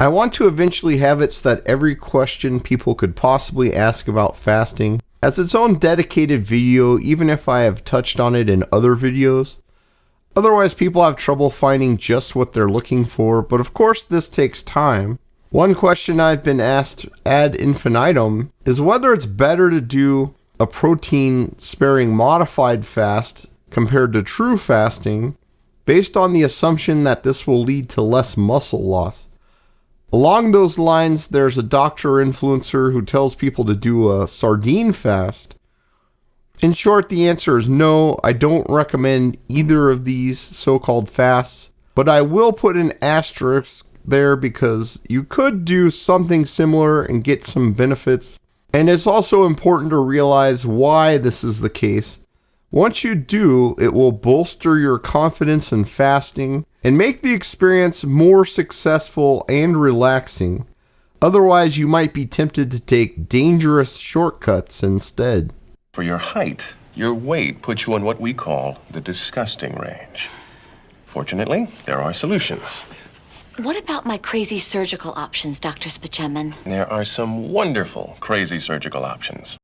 I want to eventually have it so that every question people could possibly ask about fasting has its own dedicated video, even if I have touched on it in other videos. Otherwise, people have trouble finding just what they're looking for, but of course this takes time. One question I've been asked ad infinitum is whether it's better to do a protein-sparing modified fast compared to true fasting, based on the assumption that this will lead to less muscle loss. Along those lines, there's a doctor influencer who tells people to do a sardine fast. In short, the answer is no, I don't recommend either of these so-called fasts, but I will put an asterisk there because you could do something similar and get some benefits. And it's also important to realize why this is the case. Once you do, it will bolster your confidence in fasting and make the experience more successful and relaxing. Otherwise, you might be tempted to take dangerous shortcuts instead. For your height, your weight puts you in what we call the disgusting range. Fortunately, there are solutions. What about my crazy surgical options, Dr. Spaceman? There are some wonderful crazy surgical options.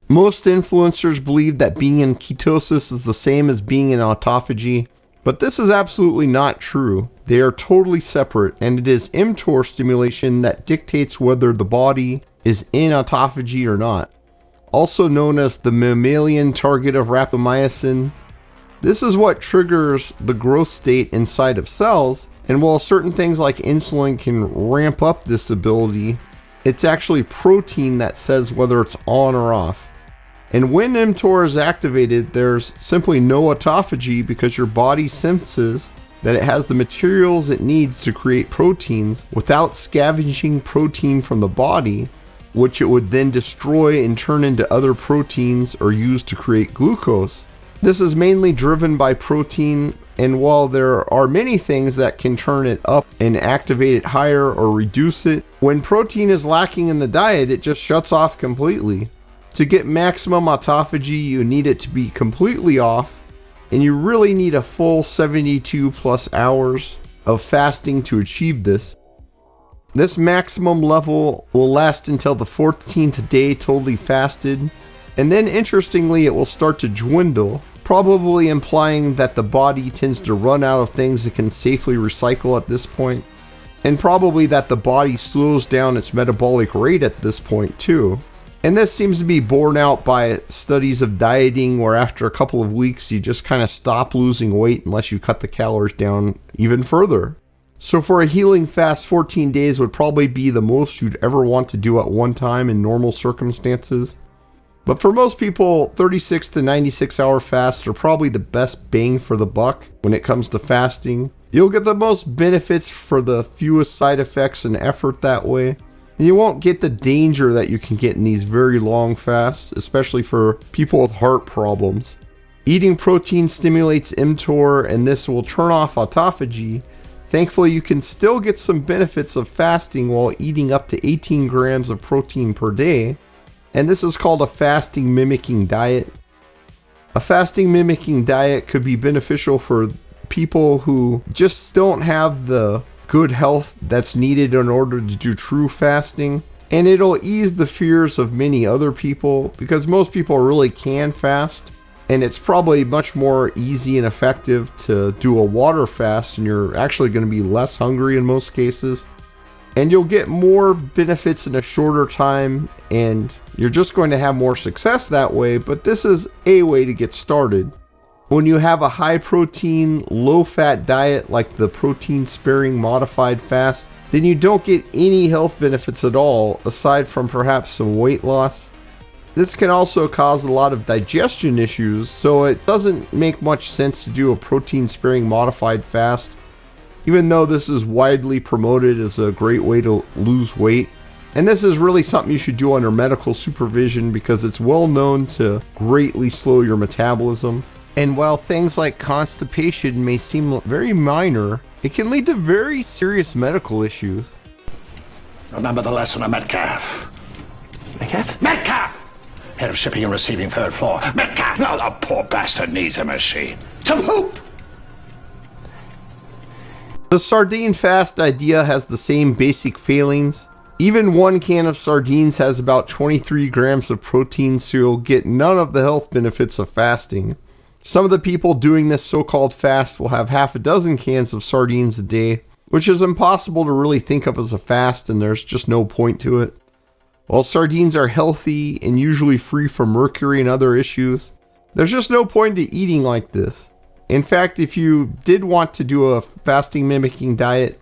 Most influencers believe that being in ketosis is the same as being in autophagy, but this is absolutely not true. They are totally separate, and it is mTOR stimulation that dictates whether the body is in autophagy or not. Also known as the mammalian target of rapamycin. This is what triggers the growth state inside of cells, and while certain things like insulin can ramp up this ability, it's actually protein that says whether it's on or off. And when mTOR is activated, there's simply no autophagy because your body senses that it has the materials it needs to create proteins without scavenging protein from the body, which it would then destroy and turn into other proteins or use to create glucose. This is mainly driven by protein, and while there are many things that can turn it up and activate it higher or reduce it, when protein is lacking in the diet, it just shuts off completely. To get maximum autophagy, you need it to be completely off, and you really need a full 72 plus hours of fasting to achieve this. This maximum level will last until the 14th day totally fasted, and then interestingly it will start to dwindle, probably implying that the body tends to run out of things it can safely recycle at this point, and probably that the body slows down its metabolic rate at this point too. And this seems to be borne out by studies of dieting where after a couple of weeks you just kind of stop losing weight unless you cut the calories down even further. So for a healing fast, 14 days would probably be the most you'd ever want to do at one time in normal circumstances. But for most people, 36 to 96 hour fasts are probably the best bang for the buck when it comes to fasting. You'll get the most benefits for the fewest side effects and effort that way. And you won't get the danger that you can get in these very long fasts, especially for people with heart problems. Eating protein stimulates mTOR, and this will turn off autophagy. Thankfully, you can still get some benefits of fasting while eating up to 18 grams of protein per day, and this is called a fasting mimicking diet. A fasting mimicking diet could be beneficial for people who just don't have the good health that's needed in order to do true fasting, and it'll ease the fears of many other people because most people really can fast, and it's probably much more easy and effective to do a water fast, and you're actually going to be less hungry in most cases, and you'll get more benefits in a shorter time, and you're just going to have more success that way. But this is a way to get started. When you have a high protein, low fat diet like the protein sparing modified fast, then you don't get any health benefits at all aside from perhaps some weight loss. This can also cause a lot of digestion issues, so it doesn't make much sense to do a protein sparing modified fast, even though this is widely promoted as a great way to lose weight. And this is really something you should do under medical supervision because it's well known to greatly slow your metabolism. And while things like constipation may seem very minor, it can lead to very serious medical issues. Remember the lesson of Metcalf. Metcalf? Metcalf! Head of shipping and receiving, third floor. Metcalf! Now the poor bastard needs a machine. To poop! The sardine fast idea has the same basic failings. Even one can of sardines has about 23 grams of protein, so you'll get none of the health benefits of fasting. Some of the people doing this so-called fast will have half a dozen cans of sardines a day, which is impossible to really think of as a fast, and there's just no point to it. While sardines are healthy and usually free from mercury and other issues, there's just no point to eating like this. In fact, if you did want to do a fasting mimicking diet,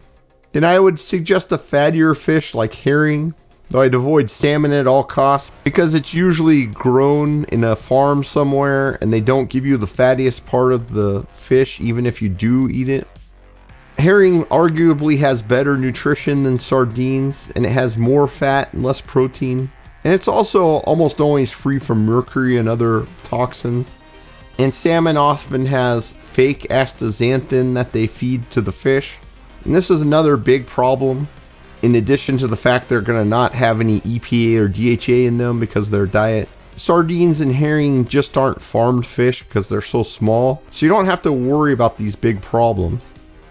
then I would suggest a fattier fish like herring, though I'd avoid salmon at all costs because it's usually grown in a farm somewhere and they don't give you the fattiest part of the fish even if you do eat it. Herring arguably has better nutrition than sardines, and it has more fat and less protein, and it's also almost always free from mercury and other toxins. And salmon often has fake astaxanthin that they feed to the fish, and this is another big problem, in addition to the fact they're going to not have any EPA or DHA in them because of their diet. Sardines and herring just aren't farmed fish because they're so small, so you don't have to worry about these big problems.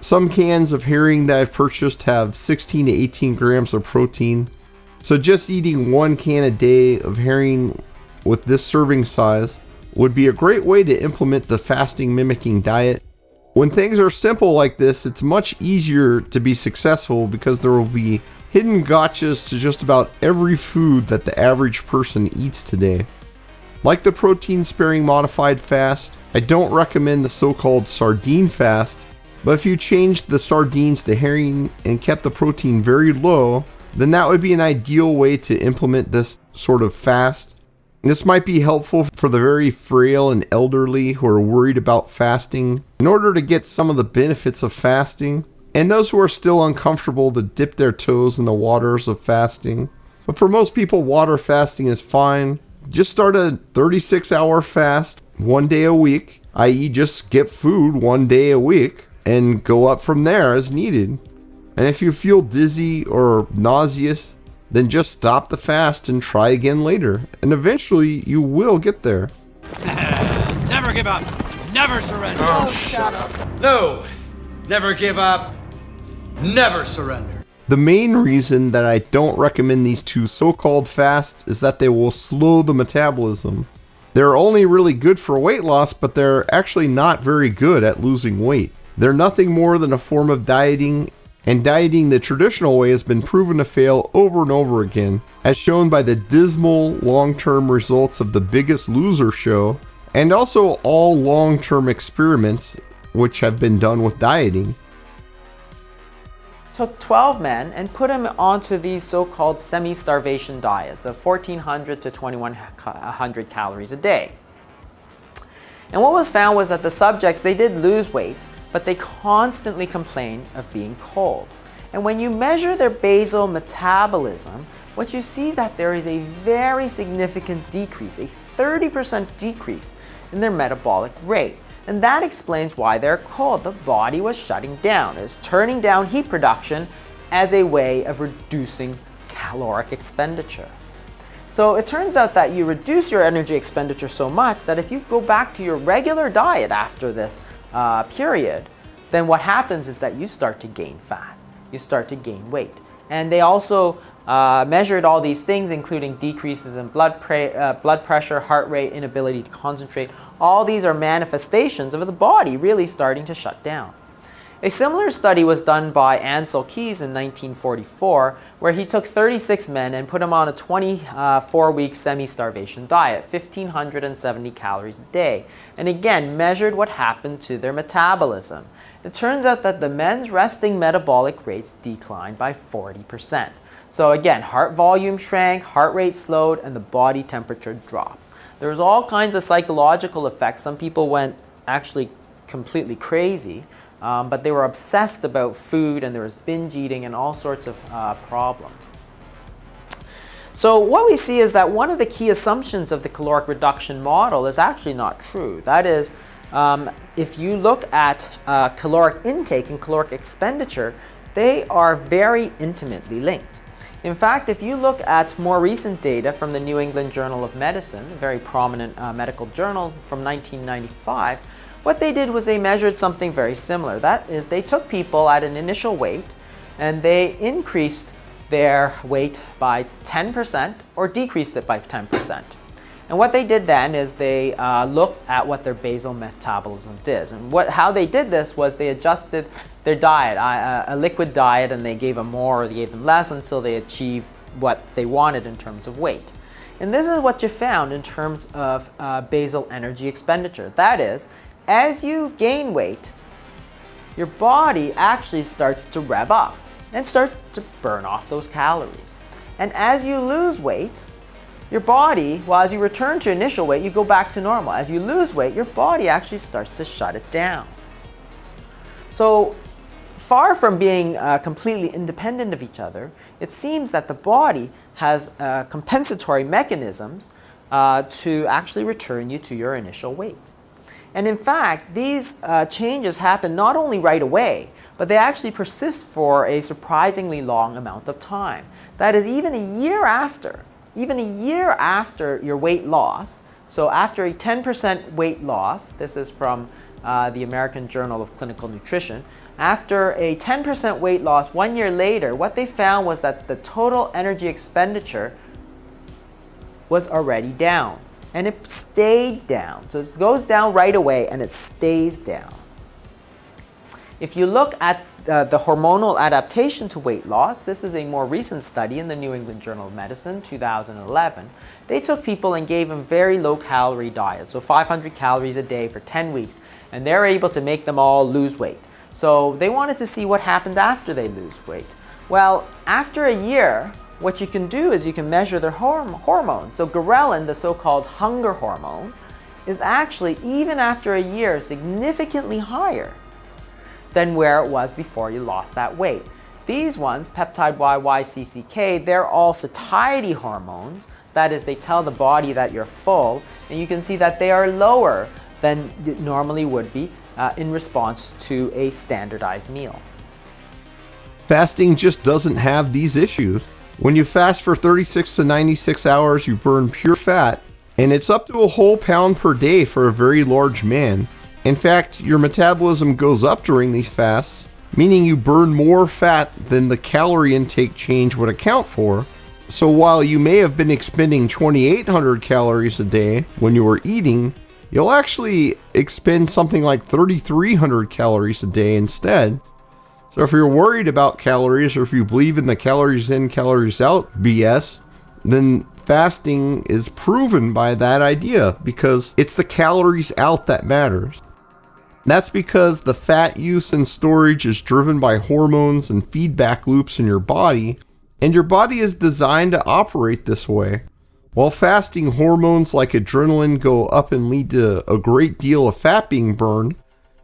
Some cans of herring that I've purchased have 16 to 18 grams of protein, so just eating one can a day of herring with this serving size would be a great way to implement the fasting mimicking diet. When things are simple like this, it's much easier to be successful because there will be hidden gotchas to just about every food that the average person eats today. Like the protein sparing modified fast, I don't recommend the so-called sardine fast, but if you changed the sardines to herring and kept the protein very low, then that would be an ideal way to implement this sort of fast. This might be helpful for the very frail and elderly who are worried about fasting in order to get some of the benefits of fasting, and those who are still uncomfortable to dip their toes in the waters of fasting. But for most people, water fasting is fine. Just start a 36-hour fast one day a week, i.e. just skip food one day a week, and go up from there as needed. And if you feel dizzy or nauseous, then just stop the fast and try again later, and eventually you will get there. Never give up. Never surrender. Oh, shut up. No. Never give up. Never surrender. The main reason that I don't recommend these two so-called fasts is that they will slow the metabolism. They're only really good for weight loss, but they're actually not very good at losing weight. They're nothing more than a form of dieting, and dieting the traditional way has been proven to fail over and over again, as shown by the dismal long-term results of The Biggest Loser show, and also all long-term experiments which have been done with dieting. Took 12 men and put them onto these so-called semi-starvation diets of 1,400 to 2,100 calories a day. And what was found was that the subjects, they did lose weight, but they constantly complain of being cold. And when you measure their basal metabolism, what you see that there is a very significant decrease, a 30% decrease in their metabolic rate. And that explains why they're cold. The body was shutting down. It was turning down heat production as a way of reducing caloric expenditure. So it turns out that you reduce your energy expenditure so much that if you go back to your regular diet after this period, then what happens is that you start to gain fat, you start to gain weight. And they also measured all these things, including decreases in blood pressure, heart rate, inability to concentrate. All these are manifestations of the body really starting to shut down. A similar study was done by Ansel Keys in 1944, where he took 36 men and put them on a 24-week semi-starvation diet, 1,570 calories a day, and again measured what happened to their metabolism. It turns out that the men's resting metabolic rates declined by 40%. So again, heart volume shrank, heart rate slowed, and the body temperature dropped. There was all kinds of psychological effects. Some people went actually completely crazy. But they were obsessed about food, and there was binge eating and all sorts of problems. So what we see is that one of the key assumptions of the caloric reduction model is actually not true. That is, if you look at caloric intake and caloric expenditure, they are very intimately linked. In fact, if you look at more recent data from the New England Journal of Medicine, a very prominent medical journal from 1995, what they did was they measured something very similar. That is, they took people at an initial weight and they increased their weight by 10% or decreased it by 10%. And what they did then is they looked at what their basal metabolism did. And how they did this was they adjusted their diet, a liquid diet, and they gave them more or they gave them less until they achieved what they wanted in terms of weight. And this is what you found in terms of basal energy expenditure. That is, as you gain weight, your body actually starts to rev up and starts to burn off those calories. And as you lose weight, your body, well, as you return to initial weight, you go back to normal. As you lose weight, your body actually starts to shut it down. So far from being completely independent of each other, it seems that the body has compensatory mechanisms to actually return you to your initial weight. And in fact, these changes happen not only right away, but they actually persist for a surprisingly long amount of time. That is, even a year after your weight loss, so after a 10% weight loss, this is from the American Journal of Clinical Nutrition, after a 10% weight loss 1 year later, what they found was that the total energy expenditure was already down. And it stayed down. So it goes down right away and it stays down. If you look at the hormonal adaptation to weight loss, this is a more recent study in the New England Journal of Medicine, 2011. They took people and gave them very low-calorie diets, so 500 calories a day for 10 weeks, and they're able to make them all lose weight. So they wanted to see what happened after they lose weight. Well, after a year, what you can do is you can measure their hormones. So ghrelin, the so-called hunger hormone, is actually, even after a year, significantly higher than where it was before you lost that weight. These ones, peptide YYCCK, they're all satiety hormones. That is, they tell the body that you're full, and you can see that they are lower than it normally would be in response to a standardized meal. Fasting just doesn't have these issues. When you fast for 36 to 96 hours, you burn pure fat, and it's up to a whole pound per day for a very large man. In fact, your metabolism goes up during these fasts, meaning you burn more fat than the calorie intake change would account for. So while you may have been expending 2,800 calories a day when you were eating, you'll actually expend something like 3,300 calories a day instead. So if you're worried about calories, or if you believe in the calories in, calories out BS, then fasting is proven by that idea, because it's the calories out that matters. That's because the fat use and storage is driven by hormones and feedback loops in your body, and your body is designed to operate this way. While fasting, hormones like adrenaline go up and lead to a great deal of fat being burned,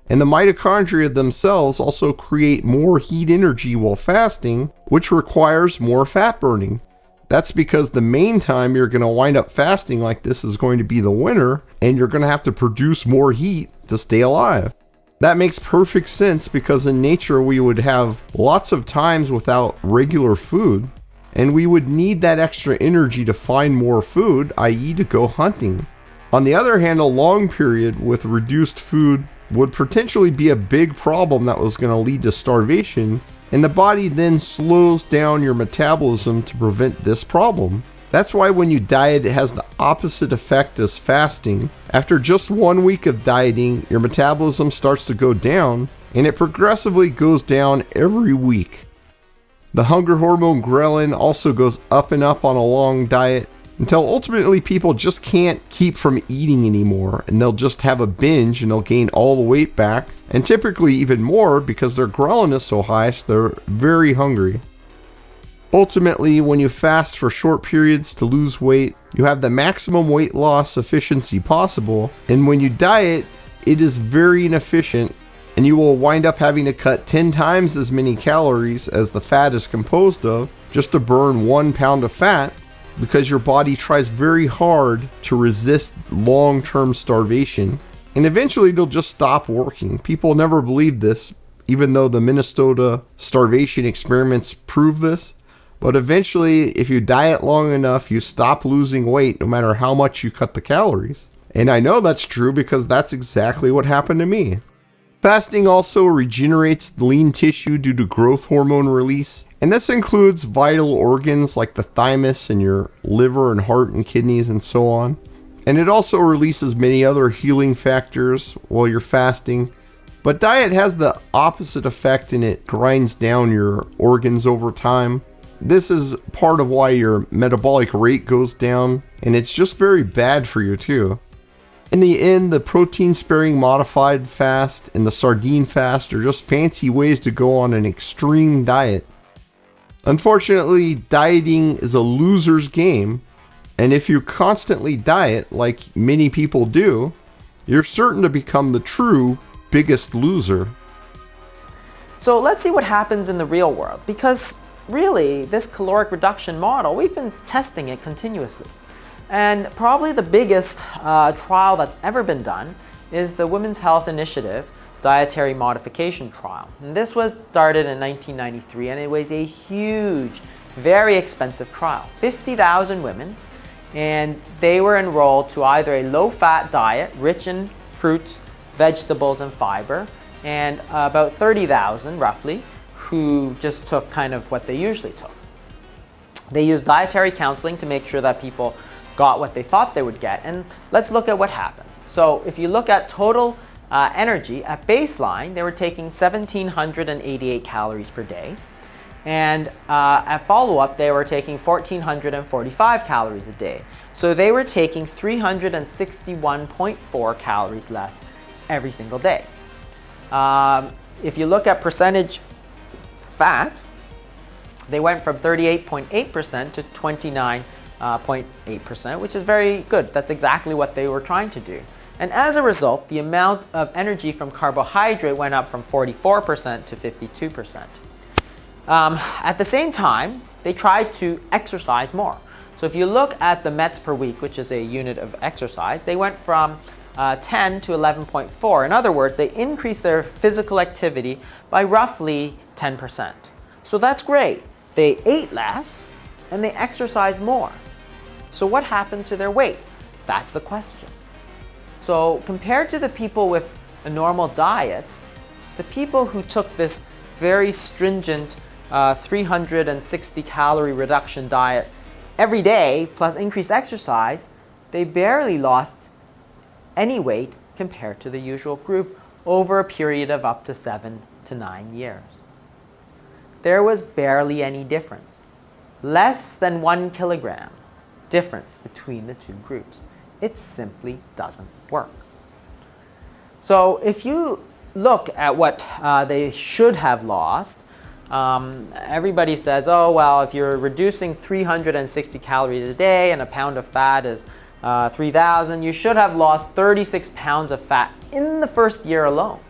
and the mitochondria themselves also create more heat energy while fasting, which requires more fat burning. That's because the main time you're going to wind up fasting like this is going to be the winter, and you're going to have to produce more heat to stay alive. That makes perfect sense, because in nature we would have lots of times without regular food, and we would need that extra energy to find more food, i.e. to go hunting. On the other hand, a long period with reduced food would potentially be a big problem that was going to lead to starvation, and the body then slows down your metabolism to prevent this problem. That's why when you diet, it has the opposite effect as fasting. After just 1 week of dieting, your metabolism starts to go down, and it progressively goes down every week. The hunger hormone ghrelin also goes up and up on a long diet, until ultimately people just can't keep from eating anymore, and they'll just have a binge and they'll gain all the weight back, and typically even more because their ghrelin is so high, so they're very hungry. Ultimately, when you fast for short periods to lose weight, you have the maximum weight loss efficiency possible, and when you diet, it is very inefficient, and you will wind up having to cut 10 times as many calories as the fat is composed of just to burn 1 pound of fat, because your body tries very hard to resist long-term starvation, and eventually it'll just stop working. People never believe this, even though the Minnesota starvation experiments prove this. But eventually, if you diet long enough, you stop losing weight no matter how much you cut the calories. And I know that's true because that's exactly what happened to me. Fasting also regenerates lean tissue due to growth hormone release, and this includes vital organs like the thymus and your liver and heart and kidneys and so on. And it also releases many other healing factors while you're fasting. But diet has the opposite effect, and it grinds down your organs over time. This is part of why your metabolic rate goes down, and it's just very bad for you too. In the end, the protein-sparing modified fast and the sardine fast are just fancy ways to go on an extreme diet. Unfortunately, dieting is a loser's game, and if you constantly diet like many people do, you're certain to become the true biggest loser. So let's see what happens in the real world, because really, this caloric reduction model, we've been testing it continuously. And probably the biggest trial that's ever been done is the Women's Health Initiative Dietary Modification Trial. And this was started in 1993, and it was a huge, very expensive trial. 50,000 women, and they were enrolled to either a low-fat diet, rich in fruits, vegetables, and fiber, and about 30,000, roughly, who just took kind of what they usually took. They used dietary counseling to make sure that people got what they thought they would get, and let's look at what happened. So if you look at total energy at baseline, they were taking 1,788 calories per day, and at follow-up they were taking 1,445 calories a day. So they were taking 361.4 calories less every single day. If you look at percentage fat, they went from 38.8% to 29.8%, which is very good. That's exactly what they were trying to do. And as a result, the amount of energy from carbohydrate went up from 44% to 52%. At the same time, they tried to exercise more. So if you look at the METs per week, which is a unit of exercise, they went from 10 to 11.4. In other words, they increased their physical activity by roughly 10%. So that's great. They ate less and they exercised more. So what happened to their weight? That's the question. So compared to the people with a normal diet, the people who took this very stringent 360 calorie reduction diet every day plus increased exercise, they barely lost any weight compared to the usual group over a period of up to 7 to 9 years. There was barely any difference. Less than 1 kilogram difference between the two groups. It simply doesn't work. So if you look at what they should have lost, everybody says, oh, well, if you're reducing 360 calories a day and a pound of fat is 3,000, you should have lost 36 pounds of fat in the first year alone.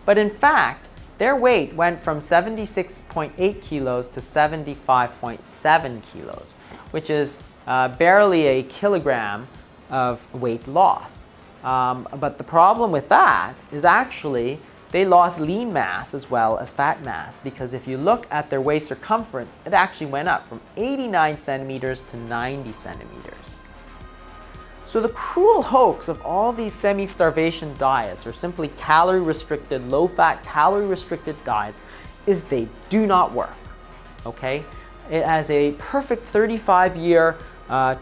But in fact, their weight went from 76.8 kilos to 75.7 kilos, which is barely a kilogram of weight lost. But the problem with that is actually they lost lean mass as well as fat mass, because if you look at their waist circumference, it actually went up from 89 centimeters to 90 centimeters. So the cruel hoax of all these semi-starvation diets, or simply calorie-restricted, low-fat, calorie-restricted diets, is they do not work, okay? It has a perfect 35-year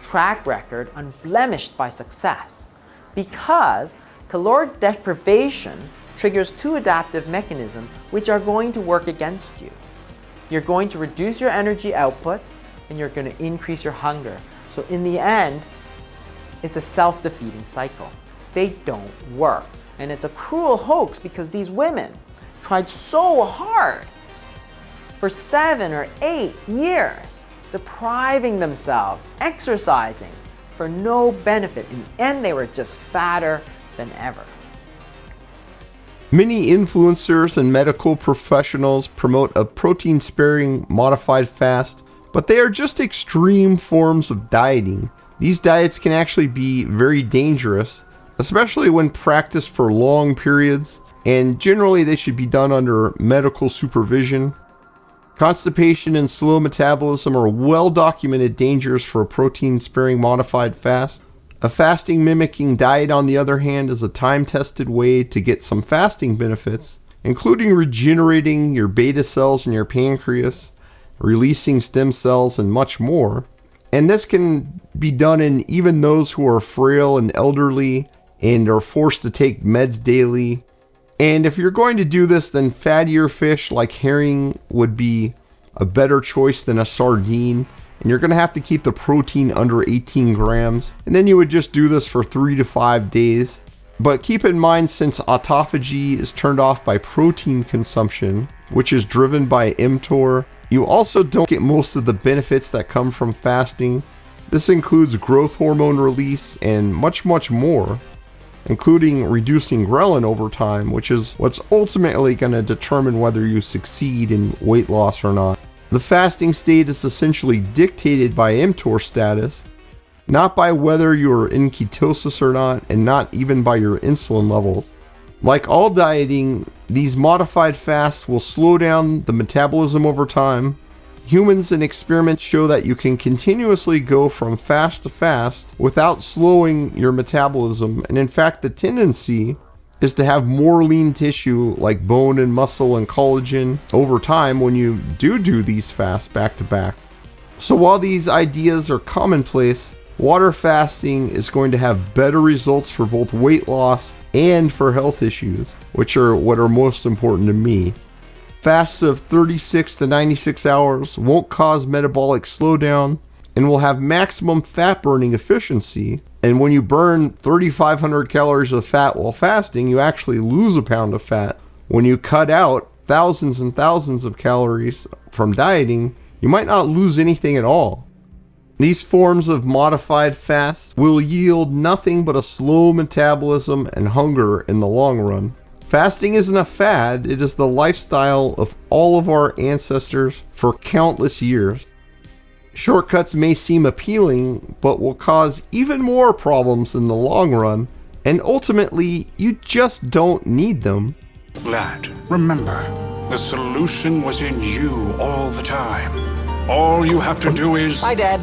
track record, unblemished by success, because caloric deprivation triggers two adaptive mechanisms which are going to work against you. You're going to reduce your energy output, and you're going to increase your hunger. So in the end, it's a self-defeating cycle. They don't work. And it's a cruel hoax because these women tried so hard for 7 or 8 years, depriving themselves, exercising for no benefit. In the end, they were just fatter than ever. Many influencers and medical professionals promote a protein-sparing modified fast, but they are just extreme forms of dieting. These diets can actually be very dangerous, especially when practiced for long periods, and generally they should be done under medical supervision. Constipation and slow metabolism are well documented dangers for a protein-sparing modified fast. A fasting mimicking diet, on the other hand, is a time-tested way to get some fasting benefits, including regenerating your beta cells in your pancreas, releasing stem cells, and much more. And this can be done in even those who are frail and elderly and are forced to take meds daily. And if you're going to do this, then fattier fish like herring would be a better choice than a sardine. And you're going to have to keep the protein under 18 grams. And then you would just do this for 3 to 5 days. But keep in mind, since autophagy is turned off by protein consumption, which is driven by mTOR, you also don't get most of the benefits that come from fasting. This includes growth hormone release and much more, including reducing ghrelin over time, which is what's ultimately going to determine whether you succeed in weight loss or not. The fasting state is essentially dictated by mTOR status, not by whether you're in ketosis or not, and not even by your insulin levels. Like all dieting, these modified fasts will slow down the metabolism over time. Humans and experiments show that you can continuously go from fast to fast without slowing your metabolism, and in fact the tendency is to have more lean tissue like bone and muscle and collagen over time when you do these fasts back to back. So while these ideas are commonplace, water fasting is going to have better results for both weight loss and for health issues, which are what are most important to me. Fasts of 36 to 96 hours won't cause metabolic slowdown and will have maximum fat burning efficiency. And when you burn 3,500 calories of fat while fasting, you actually lose a pound of fat. When you cut out thousands and thousands of calories from dieting, you might not lose anything at all. These forms of modified fasts will yield nothing but a slow metabolism and hunger in the long run. Fasting isn't a fad, it is the lifestyle of all of our ancestors for countless years. Shortcuts may seem appealing, but will cause even more problems in the long run, and ultimately, you just don't need them. Lad, remember, the solution was in you all the time. All you have to do is... Bye, Dad.